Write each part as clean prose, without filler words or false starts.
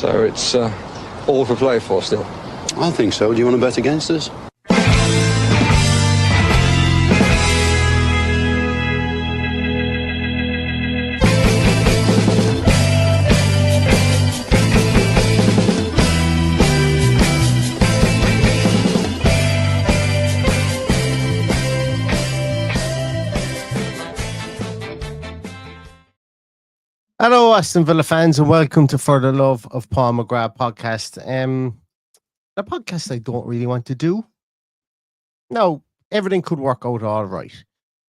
So it's all to play for still. I think so. Do you want to bet against us? Hello, Aston Villa fans, and welcome to For the Love of Paul McGrath podcast. A podcast I don't really want to do. No, everything could work out all right.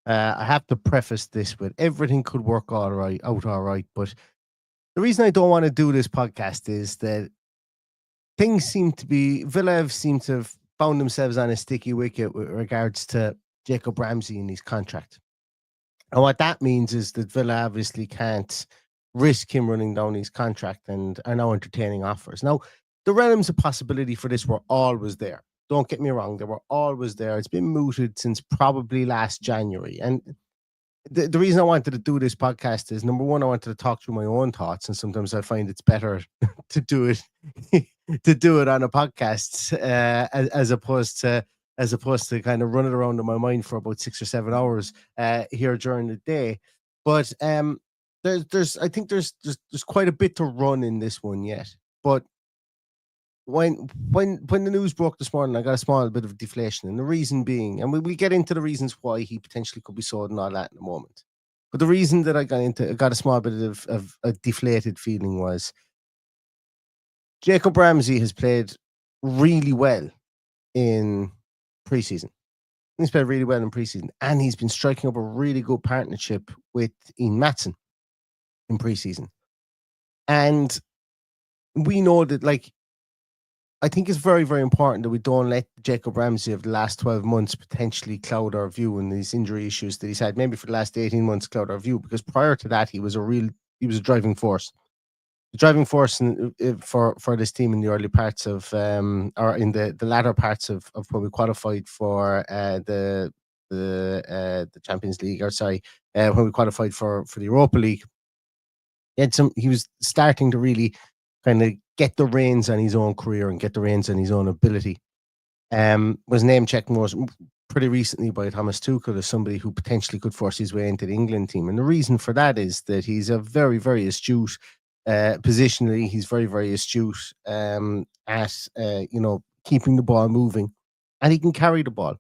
I have to preface this with everything could work out all right. But the reason I don't want to do this podcast is that Villa seem to have found themselves on a sticky wicket with regards to Jacob Ramsey and his contract. And what that means is that Villa obviously can't risk him running down his contract and are now entertaining offers. Now, the realms of possibility for this were always there. Don't get me wrong, they were always there. It's been mooted since probably last January. And the reason I wanted to do this podcast is, number one, I wanted to talk through my own thoughts, and sometimes I find it's better to do it on a podcast as opposed to kind of run it around in my mind for about 6 or 7 hours here during the day. But I think there's quite a bit to run in this one yet. But when the news broke this morning, I got a small bit of deflation, and the reason being, and we'll get into the reasons why he potentially could be sold and all that in a moment. But the reason that I got a small bit of a deflated feeling was Jacob Ramsey has played really well in preseason. He's played really well in preseason, and he's been striking up a really good partnership with Ian Maatsen in preseason. And we know that, I think it's very, very important that we don't let Jacob Ramsey of the last 12 months potentially cloud our view, and these injury issues that he's had, maybe for the last 18 months, cloud our view, because prior to that, he was a driving force. The driving force for this team in the early parts of, or in the latter parts of when we qualified for the Champions League, when we qualified for the Europa League. He was starting to really kind of get the reins on his own career and get the reins on his own ability. Was name checked pretty recently by Thomas Tuchel as somebody who potentially could force his way into the England team. And the reason for that is that he's a very, very astute, positionally, he's very, very astute at keeping the ball moving, and he can carry the ball.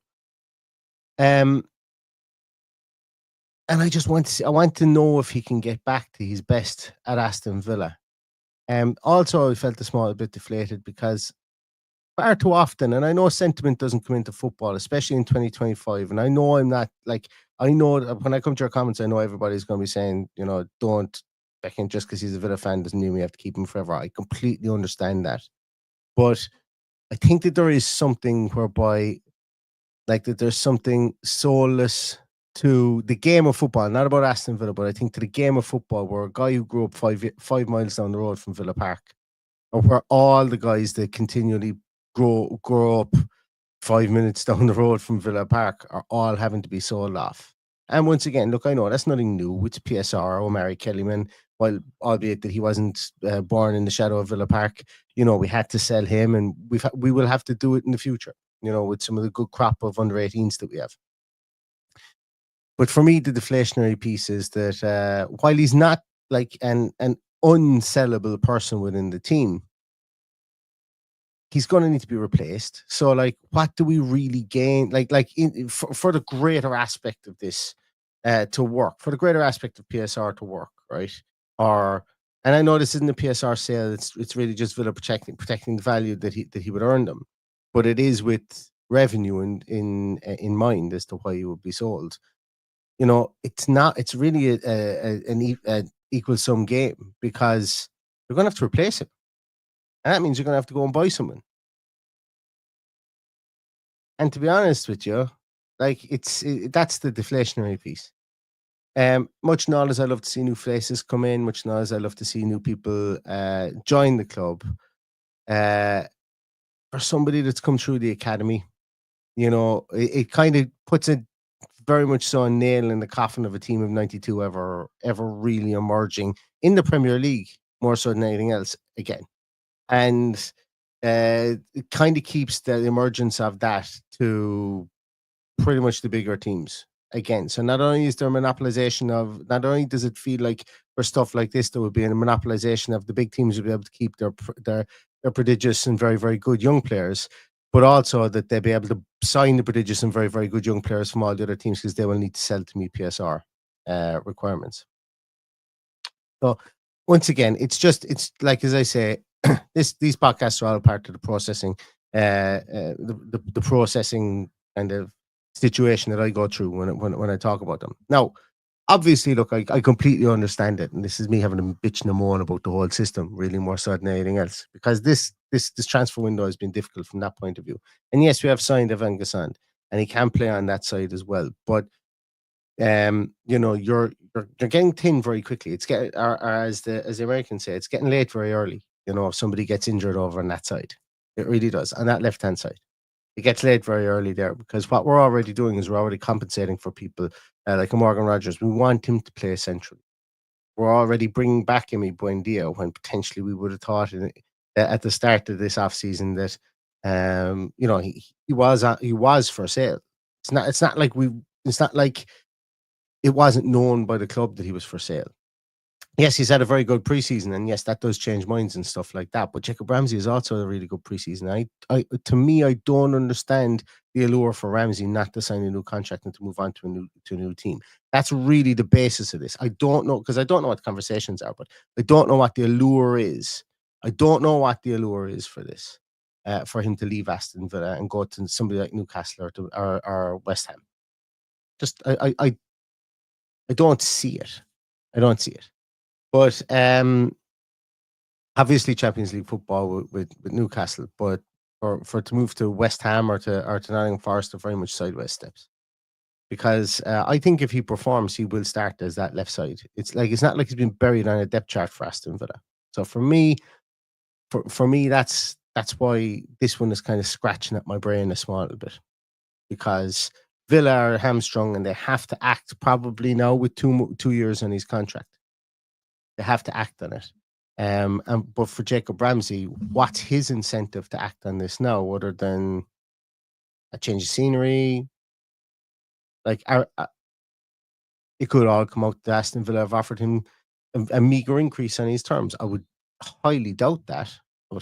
And I just want to know if he can get back to his best at Aston Villa. Also, I felt a small bit deflated because far too often, and I know sentiment doesn't come into football, especially in 2025. And I know I know that when I come to your comments, I know everybody's going to be saying, don't back in just because he's a Villa fan doesn't mean we have to keep him forever. I completely understand that. But I think that there is something whereby, that there's something soulless to the game of football, not about Aston Villa, but I think to the game of football, where a guy who grew up 5 miles down the road from Villa Park, or where all the guys that continually grow up 5 minutes down the road from Villa Park are all having to be sold off. And once again, look, I know that's nothing new. It's PSR, Omari Kellyman, albeit that he wasn't born in the shadow of Villa Park. We had to sell him, and we will have to do it in the future, with some of the good crop of under 18s that we have. But for me, the deflationary piece is that while he's not an unsellable person within the team, he's going to need to be replaced. So, what do we really gain? For the greater aspect of this to work, for the greater aspect of PSR to work, right? And I know this isn't a PSR sale; it's really just Villa protecting the value that he would earn them, but it is with revenue in mind as to why he would be sold. It's not. It's really an equal sum game, because you're going to have to replace him, and that means you're going to have to go and buy someone. And to be honest with you, that's the deflationary piece. Much not as I love to see new faces come in, much not as I love to see new people join the club. For somebody that's come through the academy, it kind of puts it very much so a nail in the coffin of a team of 92 ever really emerging in the Premier League more so than anything else again. and it kind of keeps the emergence of that to pretty much the bigger teams again. So not only is there monopolization of, not only does it feel like for stuff like this there would be a monopolization of the big teams would be able to keep their prodigious and very very good young players, but also that they'll be able to sign the prodigious and very very good young players from all the other teams because they will need to sell to meet PSR requirements. So once again, it's like as I say, these podcasts are all part of the processing, the processing kind of situation that I go through when I talk about them. Now, obviously, look, I completely understand it, and this is me having a bitch and a moan about the whole system, really more so than anything else, because this transfer window has been difficult from that point of view. And yes, we have signed Evan Gassand, and he can play on that side as well, but you're getting thin very quickly. It's getting, or as the Americans say, it's getting late very early. If somebody gets injured over on that side, it really does, on that left hand side. It gets late very early there because what we're already doing is we're already compensating for people like a Morgan Rogers. We want him to play centrally. We're already bringing back Emi Buendia when potentially we would have thought at the start of this offseason that he was for sale. It's not like it wasn't known by the club that he was for sale. Yes, he's had a very good preseason, and yes, that does change minds and stuff like that. But Jacob Ramsey is also a really good preseason. To me, I don't understand the allure for Ramsey not to sign a new contract and to move on to a new team. That's really the basis of this. I don't know, because I don't know what the conversations are, but I don't know what the allure is. I don't know what the allure is for this, for him to leave Aston Villa and go to somebody like Newcastle or West Ham. Just I don't see it. I don't see it. But obviously Champions League football with Newcastle, but for to move to West Ham or to Nottingham Forest are very much sideways steps. Because I think if he performs, he will start as that left side. It's not like he's been buried on a depth chart for Aston Villa. So for me, that's why this one is kind of scratching at my brain a small bit. Because Villa are hamstrung and they have to act probably now with 2 years on his contract. They have to act on it. But for Jacob Ramsey, what's his incentive to act on this now, other than a change of scenery? Like, it could all come out that Aston Villa have offered him a meager increase on his terms. I would highly doubt that. But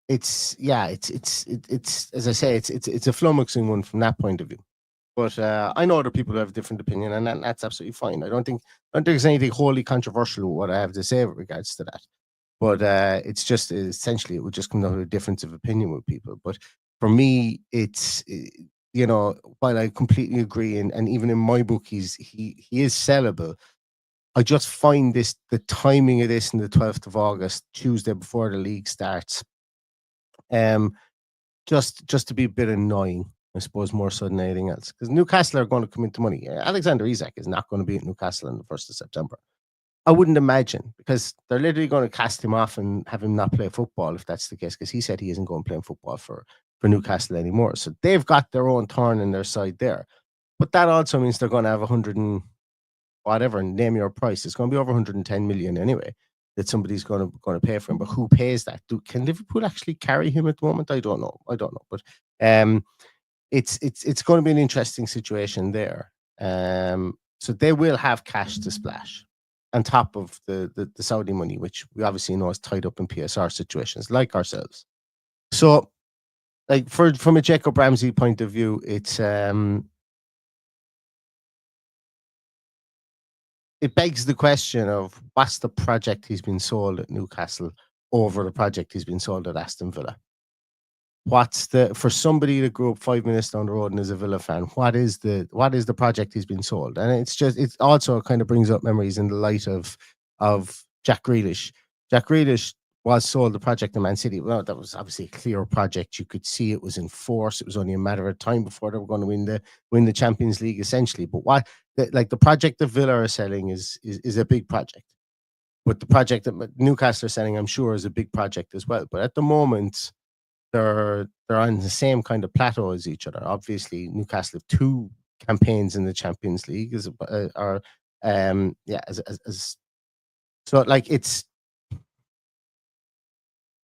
it's as I say, it's a flummoxing one from that point of view. But I know other people have a different opinion, and that's absolutely fine. I don't think there's anything wholly controversial with what I have to say with regards to that. But it's just essentially it would just come down to a difference of opinion with people. But for me, it's while I completely agree, and even in my book, he is sellable. I just find the timing of this on the 12th of August, Tuesday before the league starts, just to be a bit annoying. I suppose more so than anything else, because Newcastle are going to come into money. Alexander Isak is not going to be at Newcastle on the 1st of September. I wouldn't imagine, because they're literally going to cast him off and have him not play football if that's the case, because he said he isn't going playing football for Newcastle anymore. So they've got their own thorn in their side there. But that also means they're going to have 100 and whatever, name your price. It's going to be over 110 million anyway that somebody's going to pay for him. But who pays that? Can Liverpool actually carry him at the moment? I don't know. But it's going to be an interesting situation there. So they will have cash to splash on top of the Saudi money, which we obviously know is tied up in PSR situations like ourselves. So, like from a Jacob Ramsey point of view, it's it begs the question of what's the project he's been sold at Newcastle over the project he's been sold at Aston Villa. For somebody that grew up 5 minutes down the road and is a Villa fan, what is the project he's been sold? And it also kind of brings up memories in the light of Jack Grealish. Jack Grealish was sold the project in Man City. Well, that was obviously a clear project. You could see it was in force. It was only a matter of time before they were going to win the Champions League, essentially. But the project that Villa are selling is a big project. But the project that Newcastle are selling, I'm sure, is a big project as well. But at the moment, they're on the same kind of plateau as each other. Obviously, Newcastle have 2 campaigns in the Champions League, Yeah, so like it's,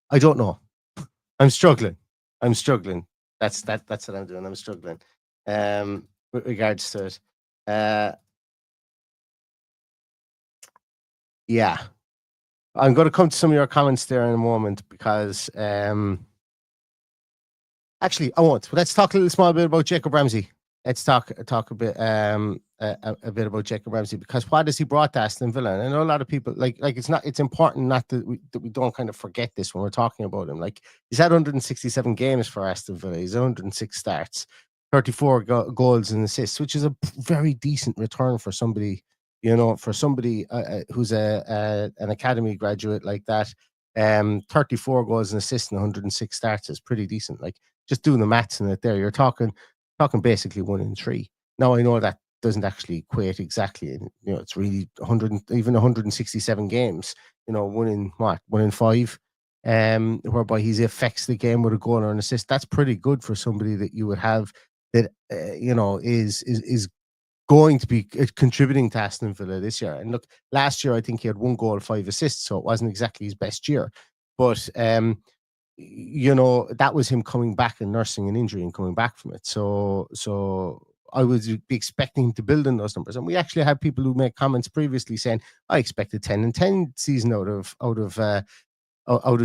I don't know. I'm struggling. That's what I'm doing. I'm struggling. With regards to it. Yeah. I'm going to come to some of your comments there in a moment because actually I won't. Let's talk a little small bit about Jacob Ramsey. Let's talk a bit a bit about Jacob Ramsey, because what has he brought to Aston Villa? And I know a lot of people like it's important not that we don't kind of forget this when we're talking about him. Like, he's had 167 games for Aston Villa. He's 106 starts, 34 goals and assists, which is a very decent return for somebody, for somebody who's an academy graduate like that. 34 goals and assists and 106 starts is pretty decent. Like, just doing the maths in it there, you're talking basically 1 in 3. Now, I know that doesn't actually equate exactly, and it's really 167 games. 1 in 5, whereby he affects the game with a goal or an assist. That's pretty good for somebody that you would have that is going to be contributing to Aston Villa this year. And look, last year I think he had 1 goal, 5 assists, so it wasn't exactly his best year, but that was him coming back and nursing an injury and coming back from it. So I would be expecting him to build in those numbers. And we actually had people who made comments previously saying, I expected 10 and 10 season out of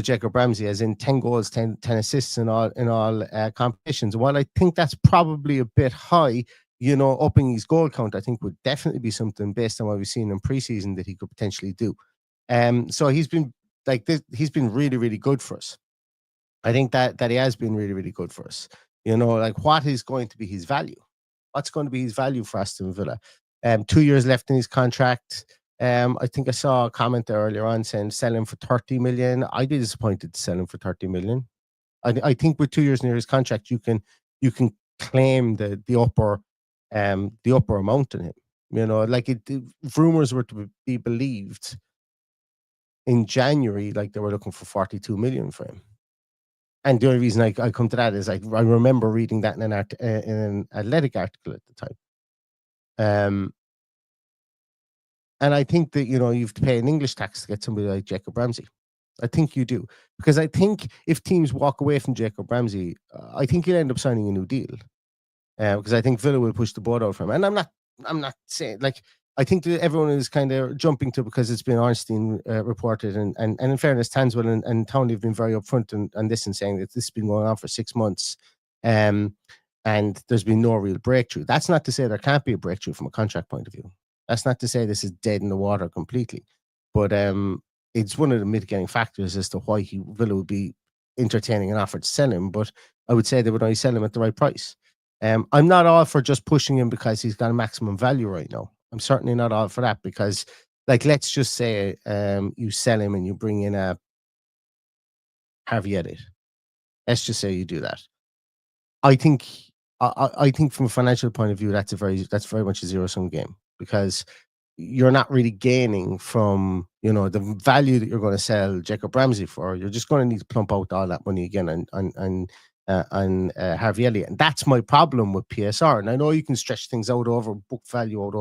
Jacob Ramsey, as in 10 goals, 10 assists in all competitions. While I think that's probably a bit high, upping his goal count, I think would definitely be something based on what we've seen in preseason that he could potentially do. So he's been like this, he's been really, really good for us. I think that he has been really, really good for us. Like, what is going to be his value? What's going to be his value for Aston Villa? 2 years left in his contract. I think I saw a comment there earlier on saying sell him for 30 million. I'd be disappointed to sell him for 30 million. I think with 2 years near his contract, you can claim the upper amount in him. Like, if rumors were to be believed, in January, like, they were looking for 42 million for him. And the only reason I come to that is I remember reading that in an Athletic article at the time. And I think that, you have to pay an English tax to get somebody like Jacob Ramsey. I think you do. Because I think if teams walk away from Jacob Ramsey, I think he'll end up signing a new deal. Because I think Villa will push the boat out for him. And I'm not saying, like, I think that everyone is kind of jumping to, because it's been Ornstein reported, and in fairness, Tanswell and Townley have been very upfront on this and saying that this has been going on for 6 months, and there's been no real breakthrough. That's not to say there can't be a breakthrough from a contract point of view. That's not to say this is dead in the water completely, but it's one of the mitigating factors as to why Villa would be entertaining an offer to sell him. But I would say they would only sell him at the right price. I'm not all for just pushing him because he's got a maximum value right now. I'm certainly not all for that, because, like, let's just say you sell him and you bring in a Harvey Elliott. Let's just say you do that. I think from a financial point of view, that's very much a zero-sum game, because you're not really gaining from the value that you're going to sell Jacob Ramsey for. You're just going to need to plump out all that money again and Harvey Elliott. And that's my problem with PSR. And I know you can stretch things out over book value, out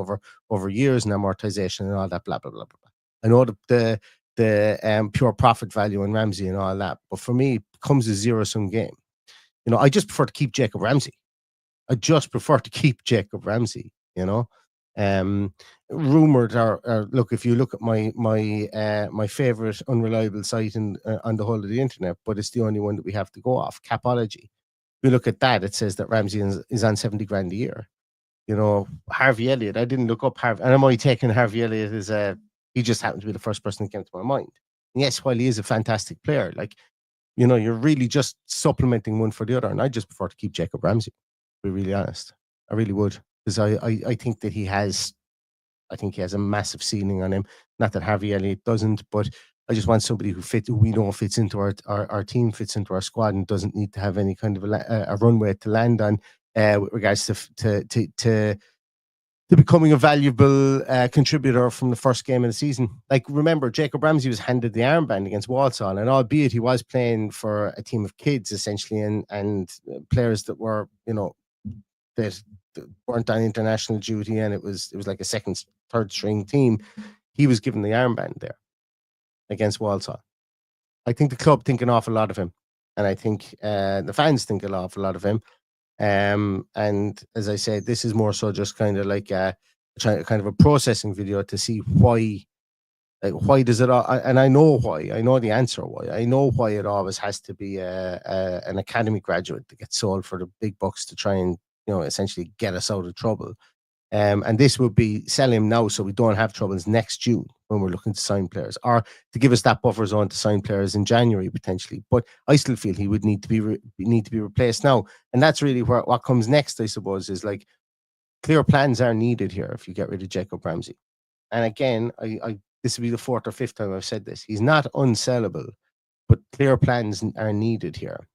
over years and amortization and all that, blah, blah, blah, blah, blah. I know the pure profit value in Ramsey and all that. But for me, it becomes a zero-sum game. I just prefer to keep Jacob Ramsey. Rumored are look, if you look at my favorite unreliable site on the whole of the internet, but it's the only one that we have to go off, Capology. If you look at that, it says that Ramsey is on 70 grand a year. Harvey Elliott, I didn't look up Harvey, and I'm only taking Harvey Elliott as he just happened to be the first person that came to my mind. And yes, while he is a fantastic player, like, you're really just supplementing one for the other, and I just prefer to keep Jacob Ramsey, to be really honest. I really would, because I think that he has a massive ceiling on him. Not that Harvey Elliott doesn't, but I just want somebody who we know fits into our team, fits into our squad, and doesn't need to have any kind of a runway to land on with regards to becoming a valuable contributor from the first game of the season. Like, remember, Jacob Ramsey was handed the armband against Walsall, and albeit he was playing for a team of kids essentially, and players that were that weren't on international duty, and it was like a second, third string team. He was given the armband there against Walsall. I think the club think an awful lot of him, and I think the fans think an awful lot of him. And as I said, this is more so just kind of like kind of a processing video to see why. Like, why does it? And I know why. I know the answer why. I know why it always has to be an academy graduate that gets sold for the big bucks to try and essentially get us out of trouble. And this would be sell him now so we don't have troubles next June when we're looking to sign players, or to give us that buffer zone to sign players in January potentially. But I still feel he would need to be replaced now, and that's really what comes next. I suppose is like clear plans are needed here if you get rid of Jacob Ramsey. And again, I this will be the fourth or fifth time I've said this. He's not unsellable, but clear plans are needed here.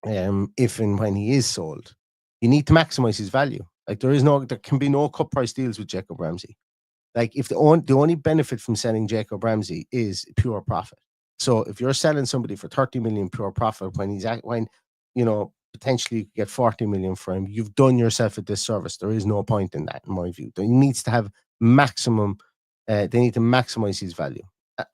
If and when he is sold, you need to maximize his value. Like there can be no cut price deals with Jacob Ramsey. Like if the only benefit from selling Jacob Ramsey is pure profit. So if you're selling somebody for 30 million pure profit when potentially you could get 40 million for him, you've done yourself a disservice. There is no point in that, in my view. He needs to have maximum. They need to maximize his value,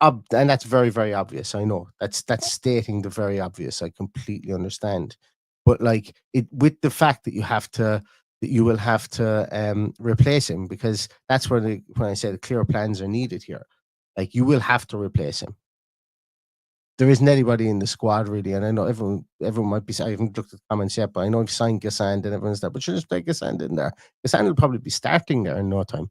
and that's very, very obvious. I know that's stating the very obvious. I completely understand, but like with the fact that you will have to replace him, because that's where when I say the clear plans are needed here, like you will have to replace him. There isn't anybody in the squad really, and I know everyone might be. I haven't looked at the comments yet, but I know I've signed Gassand and everyone's there. But you just play Gassand in there. Gassand will probably be starting there in no time.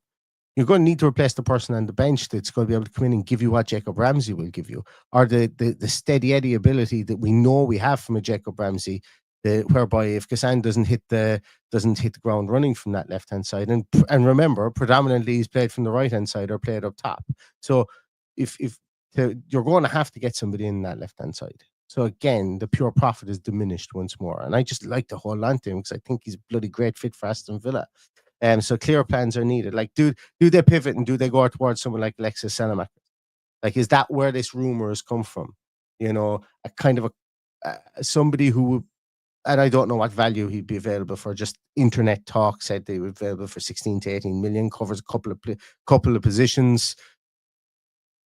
You're going to need to replace the person on the bench that's going to be able to come in and give you what Jacob Ramsey will give you, or the steady Eddie ability that we know we have from a Jacob Ramsey, whereby if Gassand doesn't hit the ground running from that left hand side, and remember, predominantly he's played from the right hand side or played up top. So if you're going to have to get somebody in that left hand side. So again, the pure profit is diminished once more, and I just like to hold on to him because I think he's a bloody great fit for Aston Villa. So clear plans are needed. Like, do they pivot and do they go towards someone like Alexis Salamaker? Like, is that where this rumor has come from? A kind of somebody who would, and I don't know what value he'd be available for. Just internet talk said they were available for 16 to 18 million, covers a couple of positions.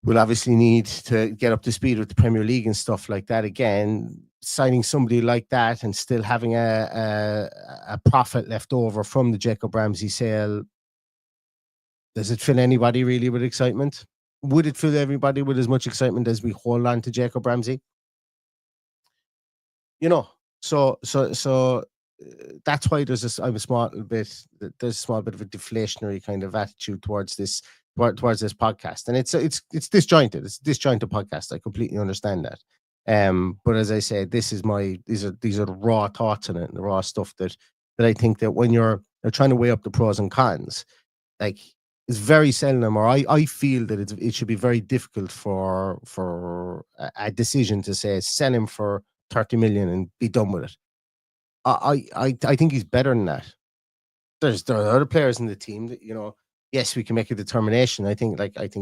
We'll obviously need to get up to speed with the Premier League and stuff like that. Again, signing somebody like that and still having a profit left over from the Jacob Ramsey sale, does it fill anybody really with excitement? Would it fill everybody with as much excitement as we hold on to Jacob Ramsey? So that's why there's a small bit of a deflationary kind of attitude towards this podcast, and it's disjointed. It's a disjointed podcast. I completely understand that. But as I said, these are the raw thoughts on it, and the raw stuff that I think that when you're trying to weigh up the pros and cons, like it's very seldom, or I feel that it should be very difficult for a decision to say sell him for 30 million and be done with it. I think he's better than that. There are other players in the team that yes, we can make a determination. I think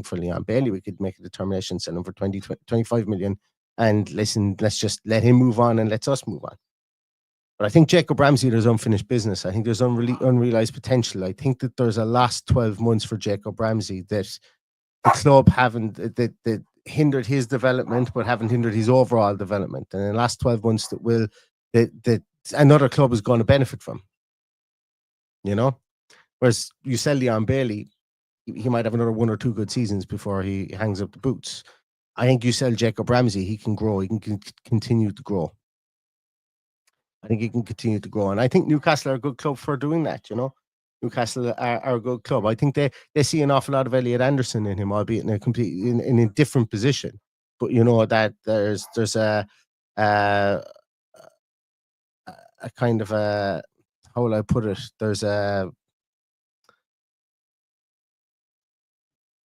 for Leon Bailey, we could make a determination, sell him for 25 million, and listen, let's just let him move on and let's us move on. But I think Jacob Ramsey, there's unfinished business. I think there's unrealized potential. I think that there's a last 12 months for Jacob Ramsey that the club haven't that hindered his development, but haven't hindered his overall development. And in the last 12 months, that another club is going to benefit from. Whereas you sell Leon Bailey, he might have another one or two good seasons before he hangs up the boots. I think you sell Jacob Ramsey, he can grow. He can continue to grow. I think he can continue to grow. And I think Newcastle are a good club for doing that, Newcastle are a good club. I think they see an awful lot of Elliot Anderson in him, albeit in a different position. But that there's a kind of a, how will I put it? There's a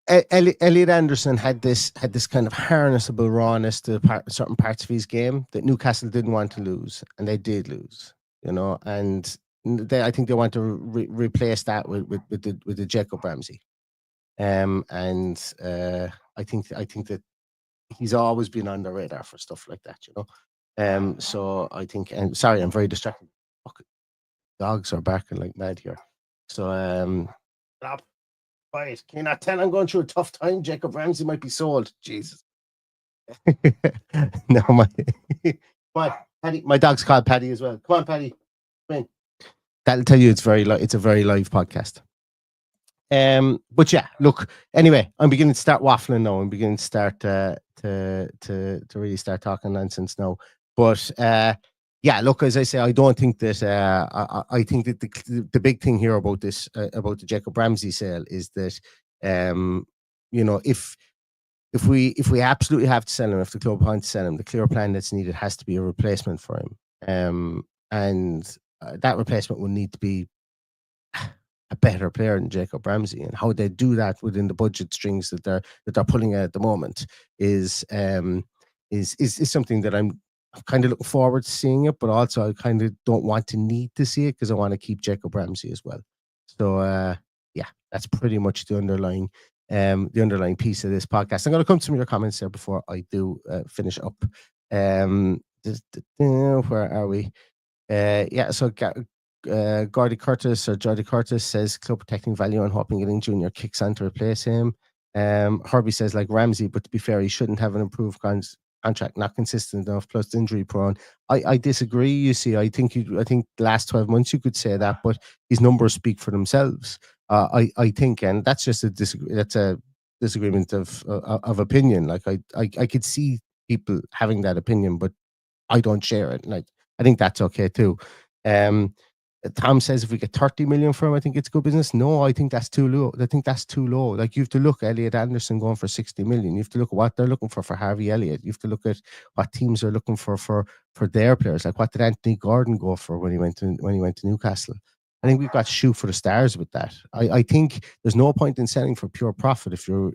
Elliot Anderson had this kind of harnessable rawness to certain parts of his game that Newcastle didn't want to lose, and they did lose, and I think they want to replace that with the Jacob Ramsey, and I think that he's always been on the radar for stuff like that, So I think, and sorry, I'm very distracted. Dogs are barking like mad here. So, stop. Quiet. Can you not tell I'm going through a tough time? Jacob Ramsey might be sold. Jesus. No, come on, Paddy. My dog's called Paddy as well. Come on, Paddy. Come in. That'll tell you it's a very live podcast. But yeah, look. Anyway, I'm beginning to start waffling now. I'm beginning to start to really start talking nonsense now. But yeah, look, as I say, I don't think that. I think that the big thing here about this about the Jacob Ramsey sale is that if we absolutely have to sell him, if the club wants to sell him, the clear plan that's needed has to be a replacement for him. And that replacement will need to be a better player than Jacob Ramsey, and how they do that within the budget strings that they're pulling at the moment is something that I'm kind of looking forward to seeing it, but also I kind of don't want to need to see it because I want to keep Jacob Ramsey as well. So yeah, that's pretty much the underlying piece of this podcast. I'm going to come to some of your comments there before I do finish up. Where are we? Yeah, so Gordy Curtis or Jody Curtis says club protecting value and hoping getting Junior kicks on to replace him. Herbie says like Ramsey, but to be fair, he shouldn't have an improved contract, not consistent enough, plus injury prone. I disagree. You see, I think the last 12 months you could say that, but his numbers speak for themselves. I think, and that's just a disagreement of opinion. Like I could see people having that opinion, but I don't share it. Like I think that's okay too. Tom says if we get 30 million for him, I think it's good business. No, I think that's too low. I think that's too low. Like you have to look at Elliot Anderson going for 60 million. You have to look at what they're looking for Harvey Elliott. You have to look at what teams are looking for their players. Like what did Anthony Gordon go for when he went to Newcastle? I think we've got to shoot for the stars with that. I think there's no point in selling for pure profit if you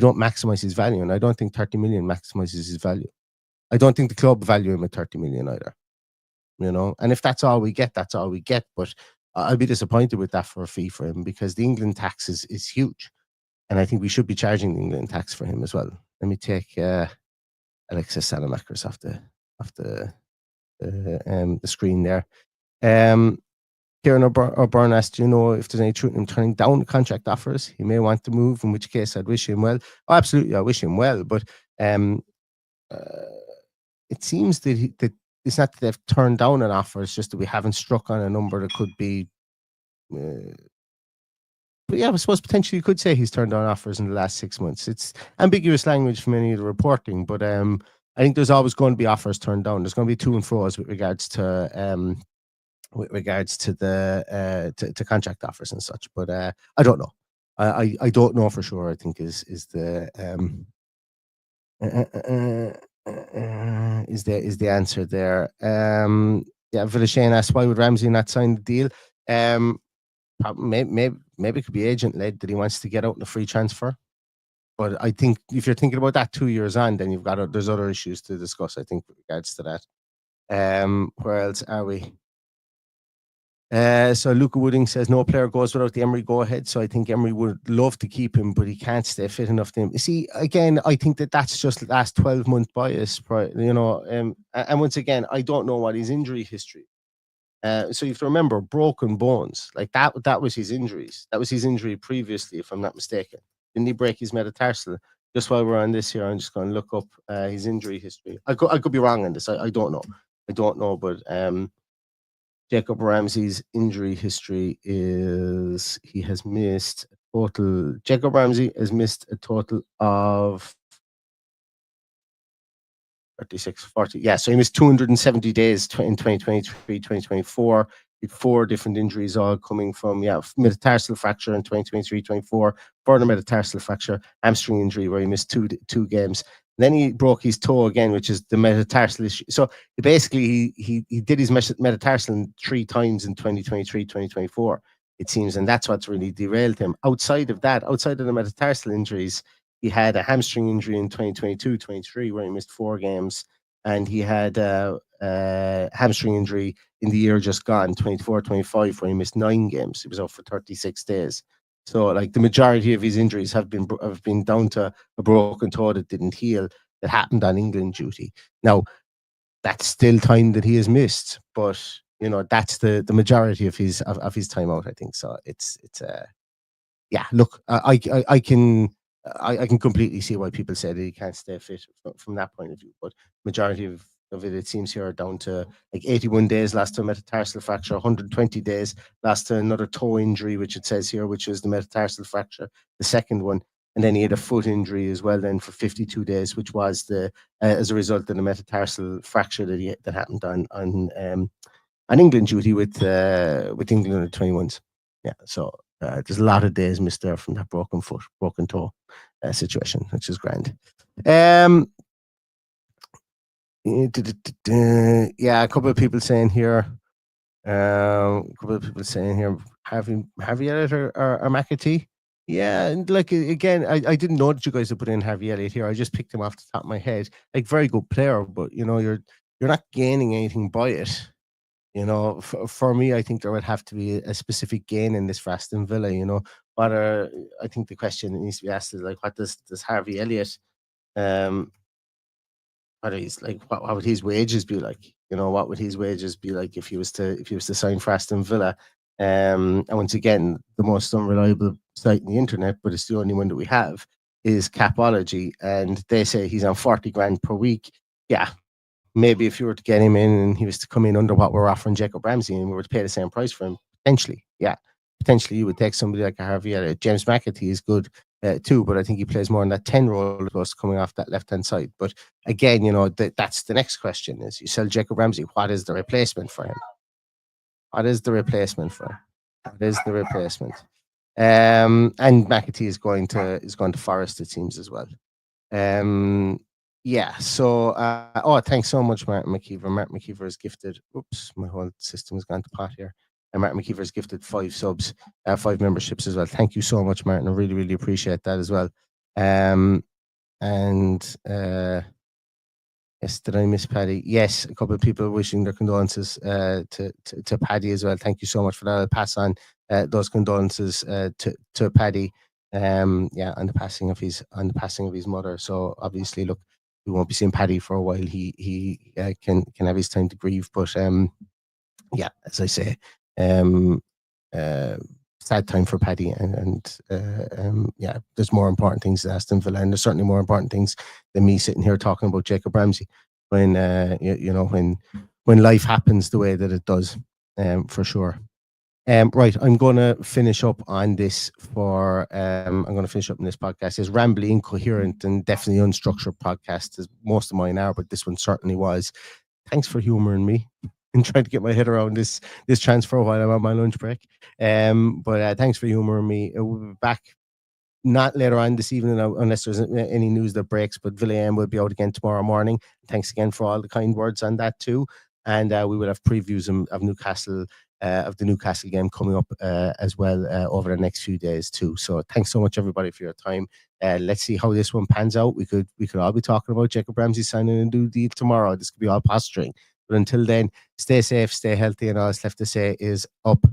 don't maximize his value, and I don't think 30 million maximizes his value. I don't think the club value him at 30 million either. And if that's all we get, that's all we get. But I'll be disappointed with that for a fee for him because the England tax is huge, and I think we should be charging the England tax for him as well. Let me take Alexis Salamakers off the screen there. Kieran O'Byrne asked, do you know if there's any truth in him turning down contract offers? He may want to move, in which case I'd wish him well. Oh, absolutely, I wish him well. But it seems that it's not that they've turned down an offer, it's just that we haven't struck on a number that could be... but yeah, I suppose potentially you could say he's turned down offers in the last 6 months. It's ambiguous language from any of the reporting, but I think there's always going to be offers turned down. There's going to be to and fro's with regards to to contract offers and such. But I don't know. I don't know for sure. I think is the answer there. Yeah, Villashane asked why would Ramsey not sign the deal? Maybe it could be agent led that he wants to get out in a free transfer. But I think if you're thinking about that 2 years on, then there's other issues to discuss, I think, with regards to that. Where else are we? So Luca Wooding says no player goes without the Emery go ahead. So I think Emery would love to keep him, but he can't stay fit enough to him. You see, again, I think that's just last 12-month bias, and once again, I don't know what his injury history. So you have to remember broken bones, like that was his injuries. That was his injury previously, if I'm not mistaken. Didn't he break his metatarsal? Just while we're on this here, I'm just going to look up his injury history. I could be wrong on this. I don't know. But Jacob Ramsey's injury history is he has missed a total. Jacob Ramsey has missed a total of 36, 40. Yeah, so he missed 270 days in 2023, 2024. With 4 different injuries, all coming from metatarsal fracture in 2023-24, further metatarsal fracture, hamstring injury where he missed two games. Then he broke his toe again, which is the metatarsal issue. So basically, he did his metatarsal 3 times in 2023, 2024, it seems, and that's what's really derailed him. Outside of the metatarsal injuries, he had a hamstring injury in 2022-23 where he missed 4 games, and he had a hamstring injury in the year just gone, 24-25, where he missed 9 games. He was out for 36 days. So, like, the majority of his injuries have been down to a broken toe that didn't heal, that happened on England duty. Now, that's still time that he has missed, but that's the majority of his time out, I think. So it's yeah. Look, I can completely see why people say that he can't stay fit from that point of view. But majority of it seems here are down to like 81 days last to a metatarsal fracture, 120 days last to another toe injury, which it says here, which is the metatarsal fracture, the second one. And then he had a foot injury as well then for 52 days, which was the as a result of the metatarsal fracture that happened on England duty with England under 21s. Yeah, so there's a lot of days missed there from that broken foot, broken toe situation, which is grand. Yeah, a couple of people saying here, Harvey Elliott or McAtee. Yeah, and like again, I didn't know that you guys had put in Harvey Elliott here. I just picked him off the top of my head. Like, very good player, but you're not gaining anything by it. For me, I think there would have to be a specific gain in this for Aston Villa. But I think the question that needs to be asked is like, what does Harvey Elliott, what would his wages be like? What would his wages be like if he was to sign for Aston Villa? And once again, the most unreliable site on the internet, but it's the only one that we have, is Capology, and they say he's on 40 grand per week. Yeah. Maybe if you were to get him in and he was to come in under what we're offering Jacob Ramsey and we were to pay the same price for him, potentially you would take somebody like a Harvey Elliott. James McAtee is good too, but I think he plays more in that 10 role as coming off that left-hand side. But again, that's the next question is, you sell Jacob Ramsey, what is the replacement for him? And McAtee is going to Forest, it seems, as well. Yeah, so thanks so much, Martin McKeever. Martin McKeever has gifted, my whole system has gone to pot here. And Martin McKeever has gifted 5 subs, 5 memberships as well. Thank you so much, Martin. I really, really appreciate that as well. Yes, did I miss Paddy? Yes, a couple of people wishing their condolences to Paddy as well. Thank you so much for that. I'll pass on those condolences to Paddy. On the passing of his mother. So obviously, look, we won't be seeing Paddy for a while. He can have his time to grieve. But as I say, sad time for Paddy, and there's more important things than Aston Villa, and there's certainly more important things than me sitting here talking about Jacob Ramsey when when life happens the way that it does, for sure. Right, I'm going to finish up on this I'm going to finish up in this podcast. It's rambly, incoherent, and definitely unstructured podcast, as most of mine are, but this one certainly was. Thanks for humoring me and trying to get my head around this transfer while I'm on my lunch break. But thanks for humoring me. We'll be back not later on this evening, unless there's any news that breaks, but Villiam will be out again tomorrow morning. Thanks again for all the kind words on that too. And we will have previews of Newcastle, of the Newcastle game coming up as well over the next few days too. So thanks so much, everybody, for your time. Let's see how this one pans out. We could all be talking about Jacob Ramsey signing a new deal tomorrow. This could be all posturing. But until then, stay safe, stay healthy, and all that's left to say is up